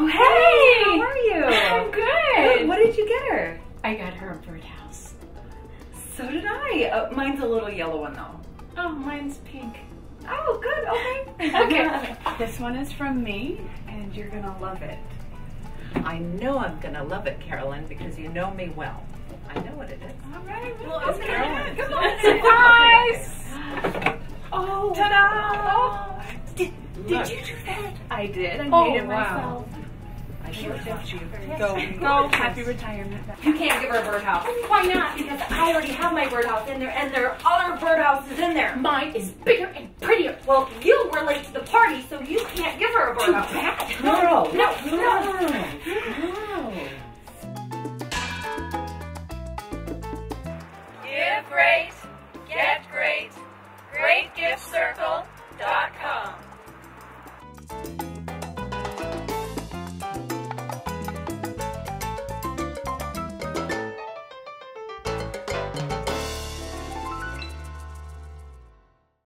Oh, hey! How are you? I'm good. What did you get her? I got her a birdhouse. So did I. Mine's a little yellow one though. Oh, mine's pink. Oh, good. Okay. Okay. This one is from me, and you're gonna love it. I know I'm gonna love it, Carolyn, because you know me well. I know what it is. All right. Well, It's okay. Carolyn. Come on, surprise! Oh, Ta-da! Oh. Did Look. you do that? I did. I Oh, made it wow. myself. I should have taught you. Go. Happy retirement. You can't give her a birdhouse. Why not? Because I already have my birdhouse in there, and there are other birdhouses in there. Mine is bigger and prettier. Well, you were late to the party, so you can't give her a birdhouse. No. No,